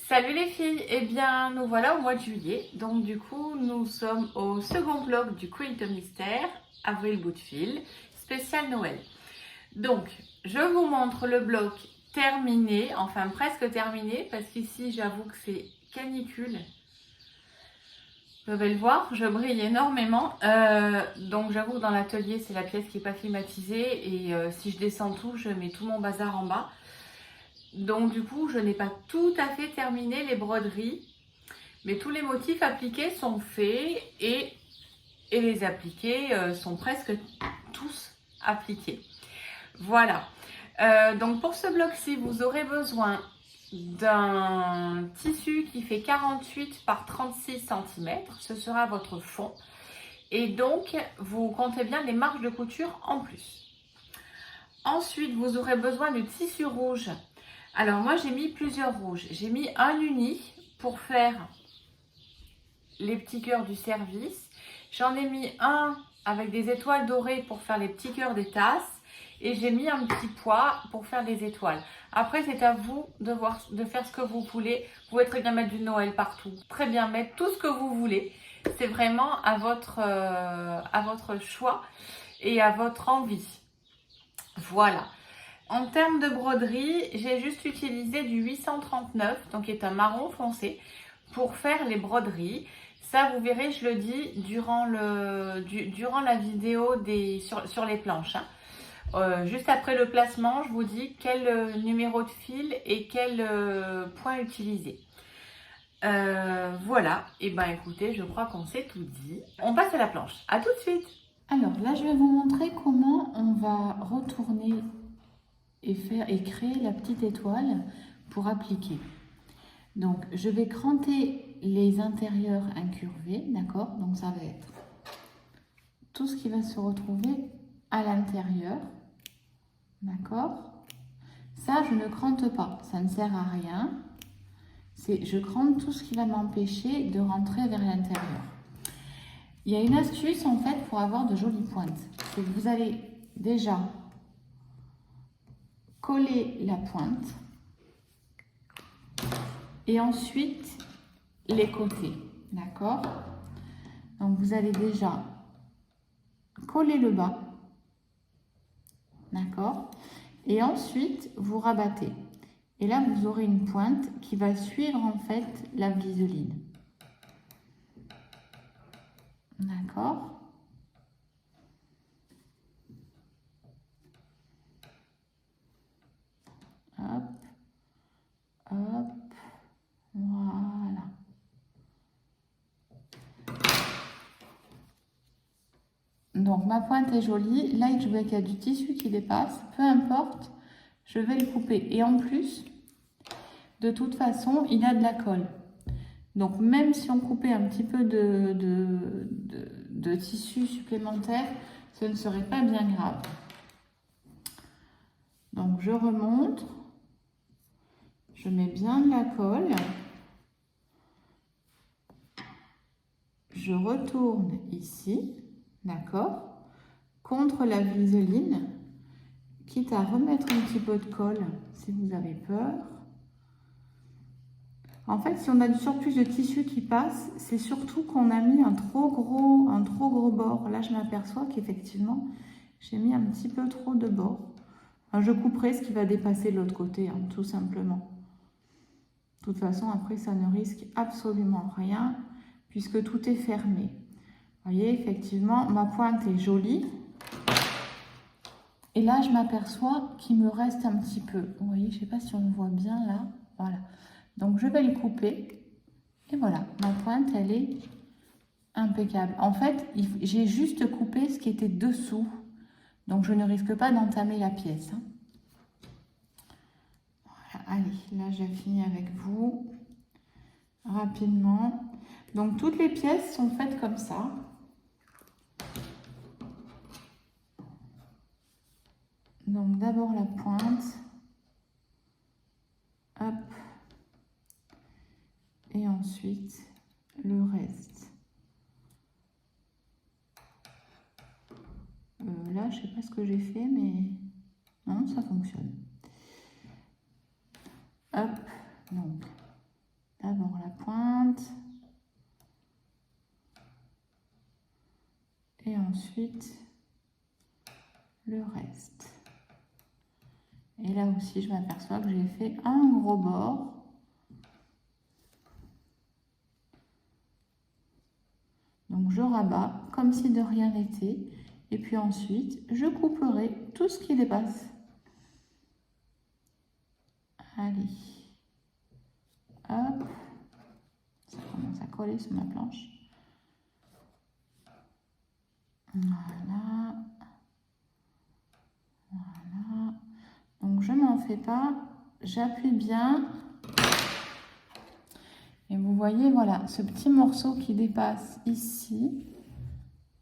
Salut les filles, eh bien nous voilà au mois de juillet, donc du coup nous sommes au second bloc du Quilt Mystère, Avril bout de fil, spécial Noël. Donc je vous montre le bloc terminé, enfin presque terminé, parce qu'ici j'avoue que c'est canicule. Vous pouvez le voir, je brille énormément, donc j'avoue que dans l'atelier c'est la pièce qui n'est pas climatisée et si je descends tout, je mets tout mon bazar en bas. Donc du coup, je n'ai pas tout à fait terminé les broderies, mais tous les motifs appliqués sont faits et les appliqués sont presque tous appliqués. Voilà. Donc pour ce bloc-ci, vous aurez besoin d'un tissu qui fait 48 par 36 cm. Ce sera votre fond. Et donc, vous comptez bien les marges de couture en plus. Ensuite, vous aurez besoin de tissu rouge. Alors moi j'ai mis plusieurs rouges, j'ai mis un uni pour faire les petits cœurs du service, j'en ai mis un avec des étoiles dorées pour faire les petits cœurs des tasses et j'ai mis un petit pois pour faire des étoiles. Après c'est à vous de faire ce que vous voulez, vous pouvez très bien mettre du Noël partout, très bien mettre tout ce que vous voulez, c'est vraiment à votre choix et à votre envie. Voilà. En termes de broderie, j'ai juste utilisé du 839, donc qui est un marron foncé, pour faire les broderies. Ça, vous verrez, je le dis durant la vidéo sur les planches. Juste après le placement, je vous dis quel numéro de fil et quel point utiliser. Voilà, et ben écoutez, je crois qu'on s'est tout dit. On passe à la planche. À tout de suite. Alors là, je vais vous montrer comment on va retourner et créer la petite étoile pour appliquer. Donc je vais cranter les intérieurs incurvés, d'accord? Donc ça va être tout ce qui va se retrouver à l'intérieur, d'accord? Ça, je ne crante pas, ça ne sert à rien. Je crante tout ce qui va m'empêcher de rentrer vers l'intérieur. Il y a une astuce en fait pour avoir de jolies pointes. C'est que vous allez déjà coller la pointe et ensuite les côtés, d'accord? Donc vous allez déjà coller le bas, d'accord? Et ensuite vous rabattez. Et là vous aurez une pointe qui va suivre en fait la viseline, d'accord? Hop, hop, voilà. Donc ma pointe est jolie. Là, je vois qu'il y a du tissu qui dépasse. Peu importe, je vais le couper. Et en plus, de toute façon, il a de la colle. Donc même si on coupait un petit peu de tissu supplémentaire, ce ne serait pas bien grave. Donc je remonte. Je mets bien de la colle. Je retourne ici, d'accord, contre la viseline, quitte à remettre un petit peu de colle si vous avez peur. En fait, si on a du surplus de tissu qui passe, c'est surtout qu'on a mis un trop gros bord. Là, je m'aperçois qu'effectivement, j'ai mis un petit peu trop de bord. Enfin, je couperai ce qui va dépasser de l'autre côté, hein, tout simplement. De toute façon, après, ça ne risque absolument rien, puisque tout est fermé. Vous voyez, effectivement, ma pointe est jolie. Et là, je m'aperçois qu'il me reste un petit peu. Vous voyez, je ne sais pas si on voit bien là. Voilà. Donc, je vais le couper. Et voilà, ma pointe, elle est impeccable. En fait, j'ai juste coupé ce qui était dessous. Donc, je ne risque pas d'entamer la pièce. Voilà, allez, là, j'ai fini avec vous. Rapidement. Donc, toutes les pièces sont faites comme ça. Donc, d'abord la pointe. Hop. Et ensuite, le reste. Là, je sais pas ce que j'ai fait, mais non, ça fonctionne. Hop, donc ensuite le reste. Et là aussi, je m'aperçois que j'ai fait un gros bord. Donc, je rabats comme si de rien n'était. Et puis ensuite, je couperai tout ce qui dépasse. Allez. Hop. Ça commence à coller sur ma planche. Voilà. Voilà. Donc, je m'en fais pas. J'appuie bien. Et vous voyez, voilà, ce petit morceau qui dépasse ici.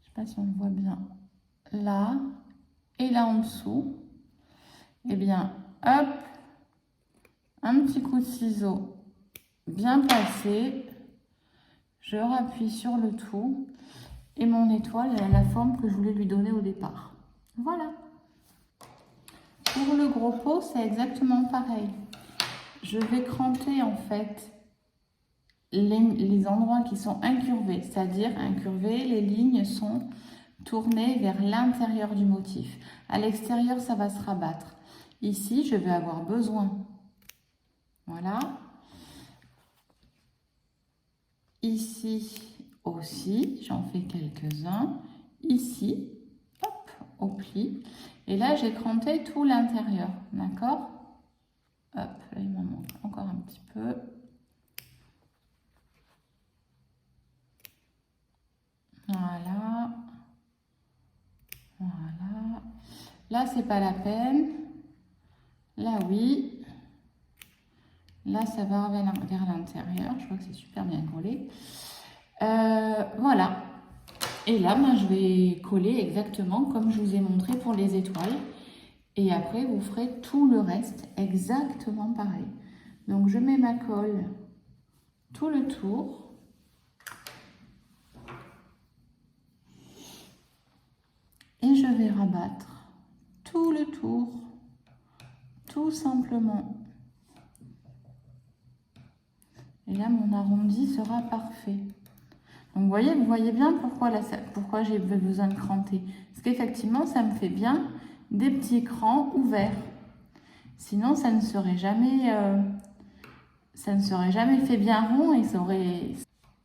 Je ne sais pas si on le voit bien. Là. Et là en dessous. Eh bien, hop. Un petit coup de ciseau bien placé. Je rappuie sur le tout. Et mon étoile, elle a la forme que je voulais lui donner au départ. Voilà. Pour le gros pot, c'est exactement pareil. Je vais cranter en fait les endroits qui sont incurvés, c'est-à-dire incurvés, les lignes sont tournées vers l'intérieur du motif. À l'extérieur, ça va se rabattre. Ici, je vais avoir besoin. Voilà. Ici aussi, j'en fais quelques-uns. Ici, hop, au pli. Et là, j'ai cranté tout l'intérieur, d'accord? Hop, là, il m'en manque encore un petit peu. Voilà. Voilà. Là, c'est pas la peine. Là, oui. Là, ça va vers l'intérieur. Je vois que c'est super bien collé. Voilà. Et là, ben, je vais coller exactement comme je vous ai montré pour les étoiles. Et après, vous ferez tout le reste exactement pareil. Donc, je mets ma colle tout le tour. Et je vais rabattre tout le tour, tout simplement. Et là, mon arrondi sera parfait. Donc, vous voyez bien pourquoi j'ai besoin de cranter. Parce qu'effectivement, ça me fait bien des petits crans ouverts. Sinon, ça ne serait jamais fait bien rond et ça aurait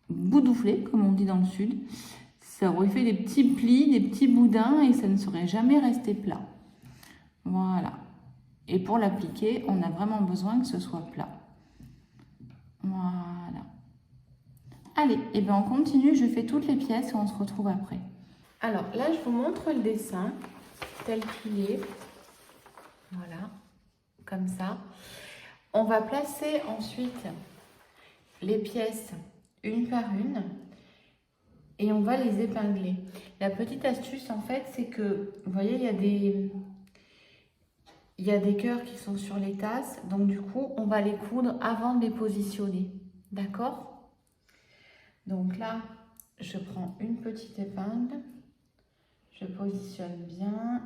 boudouflé, comme on dit dans le sud. Ça aurait fait des petits plis, des petits boudins et ça ne serait jamais resté plat. Voilà. Et pour l'appliquer, on a vraiment besoin que ce soit plat. Voilà. Allez, et bien on continue, je fais toutes les pièces et on se retrouve après. Alors là, je vous montre le dessin tel qu'il est. Voilà, comme ça. On va placer ensuite les pièces une par une et on va les épingler. La petite astuce en fait, c'est que, vous voyez, il y a des cœurs qui sont sur les tasses, donc du coup, on va les coudre avant de les positionner. D'accord ? Donc là, je prends une petite épingle, je positionne bien.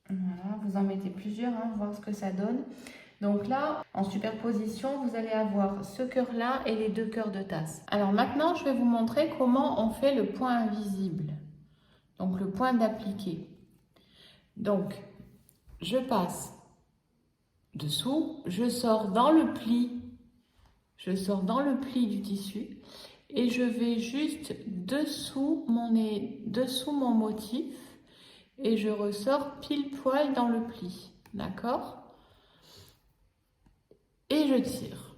Voilà, vous en mettez plusieurs, hein, voir ce que ça donne. Donc là, en superposition, vous allez avoir ce cœur-là et les deux cœurs de tasse. Alors maintenant, je vais vous montrer comment on fait le point invisible. Donc le point d'appliquer. Donc, je passe dessous, je sors dans le pli du tissu et je vais juste dessous mon motif et je ressors pile poil dans le pli, d'accord? Et je tire.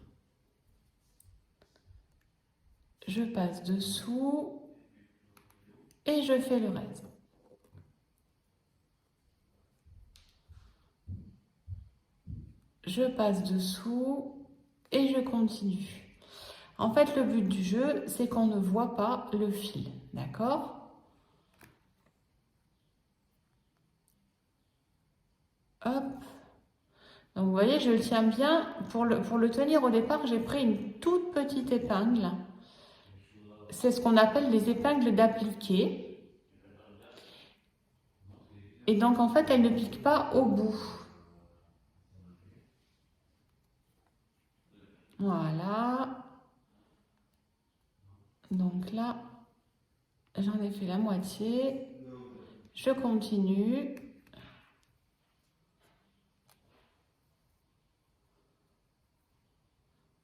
Je passe dessous et je fais le reste. Je passe dessous et je continue. En fait, le but du jeu, c'est qu'on ne voit pas le fil, d'accord? Hop. Donc, vous voyez, je le tiens bien. Pour le tenir au départ, j'ai pris une toute petite épingle. C'est ce qu'on appelle les épingles d'appliquer. Et donc, en fait, elle ne pique pas au bout. Voilà. Donc là, j'en ai fait la moitié. Je continue.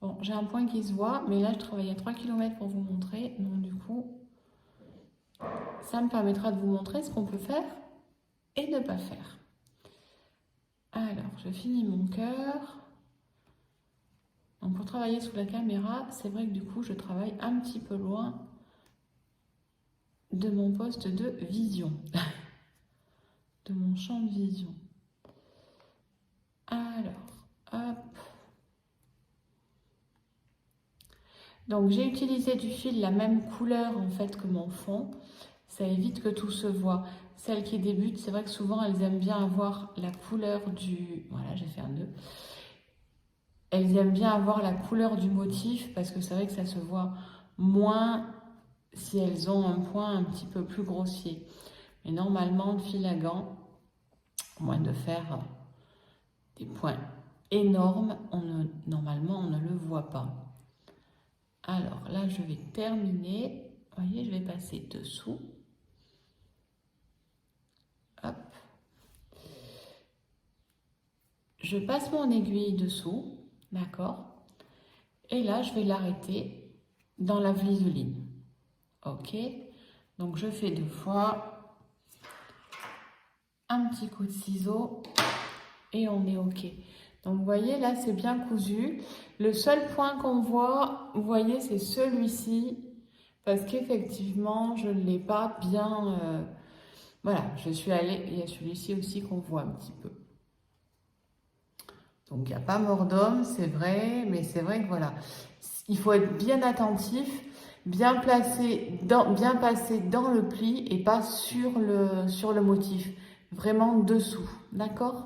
Bon, j'ai un point qui se voit, mais là, je travaille à 3 km pour vous montrer. Donc, du coup, ça me permettra de vous montrer ce qu'on peut faire et ne pas faire. Alors, je finis mon cœur. Donc, pour travailler sous la caméra, c'est vrai que du coup, je travaille un petit peu loin de mon poste de vision, de mon champ de vision. Alors, hop. Donc, j'ai utilisé du fil la même couleur en fait que mon fond. Ça évite que tout se voit. Celles qui débutent, c'est vrai que souvent, elles aiment bien avoir la couleur du... Voilà, j'ai fait un nœud. Elles aiment bien avoir la couleur du motif parce que c'est vrai que ça se voit moins si elles ont un point un petit peu plus grossier. Mais normalement, le fil à gants, à moins de faire des points énormes, normalement, on ne le voit pas. Alors là, je vais terminer. Vous voyez, je vais passer dessous. Hop. Je passe mon aiguille dessous, d'accord? Et là, je vais l'arrêter dans la vliseline. Ok? Donc, je fais 2 fois. Un petit coup de ciseau. Et on est ok. Donc, vous voyez, là, c'est bien cousu. Le seul point qu'on voit, vous voyez, c'est celui-ci. Parce qu'effectivement, je ne l'ai pas bien... Voilà, je suis allée... Il y a celui-ci aussi qu'on voit un petit peu. Donc, il n'y a pas mort d'homme, c'est vrai. Mais c'est vrai que voilà, il faut être bien attentif, bien passer dans le pli et pas sur le motif. Vraiment dessous, d'accord?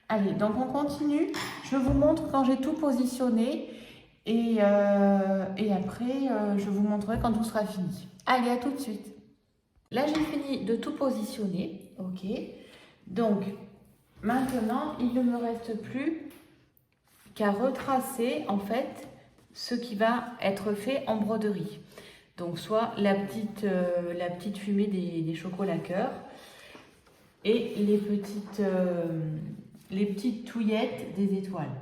Allez, donc on continue. Je vous montre quand j'ai tout positionné et après, je vous montrerai quand tout sera fini. Allez, à tout de suite. Là, j'ai fini de tout positionner, ok? Donc, maintenant, il ne me reste plus qu'à retracer, en fait, ce qui va être fait en broderie. Donc, soit la petite fumée des chocolats cœur et les petites touillettes des étoiles.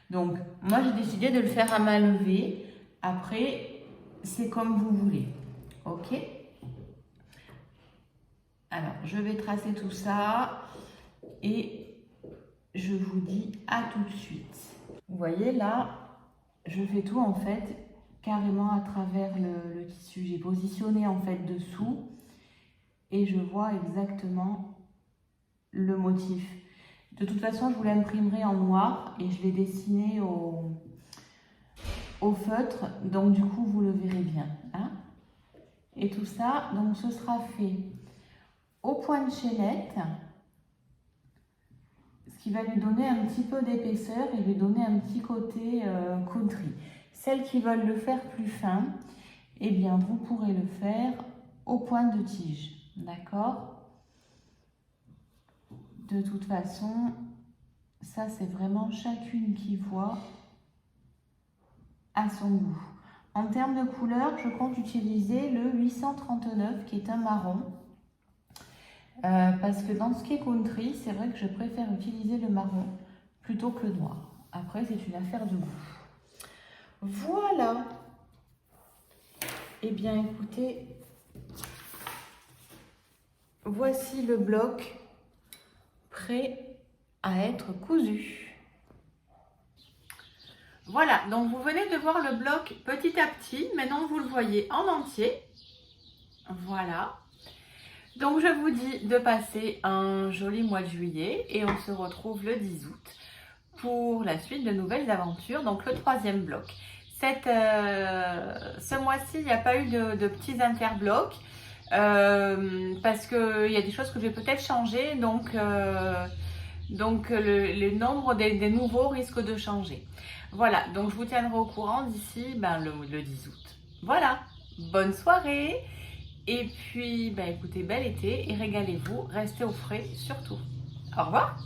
Donc, moi, j'ai décidé de le faire à main levée. Après, c'est comme vous voulez. Ok? Alors, je vais tracer tout ça et je vous dis à tout de suite. Vous voyez, là, je fais tout, en fait, carrément à travers le tissu. J'ai positionné, en fait, dessous et je vois exactement le motif. De toute façon, je vous l'imprimerai en noir et je l'ai dessiné au feutre, donc du coup, vous le verrez bien. Hein, et tout ça, donc ce sera fait au point de chaînette, ce qui va lui donner un petit peu d'épaisseur et lui donner un petit côté country. Celles qui veulent le faire plus fin, eh bien, vous pourrez le faire au point de tige. D'accord ? De toute façon, ça, c'est vraiment chacune qui voit à son goût. En termes de couleur, je compte utiliser le 839 qui est un marron. Parce que dans ce qui est country, c'est vrai que je préfère utiliser le marron plutôt que le noir. Après, c'est une affaire de goût. Voilà. Eh bien, écoutez, voici le bloc prêt à être cousu. Voilà, donc vous venez de voir le bloc petit à petit. Maintenant, vous le voyez en entier. Voilà. Donc, je vous dis de passer un joli mois de juillet et on se retrouve le 10 août pour la suite de nouvelles aventures, donc le 3e bloc. Ce mois-ci, il n'y a pas eu de petits interblocs parce qu'il y a des choses que je vais peut-être changer, donc le nombre des nouveaux risque de changer. Voilà, donc je vous tiendrai au courant d'ici le 10 août. Voilà, bonne soirée et puis écoutez, bel été et régalez-vous, restez au frais surtout. Au revoir.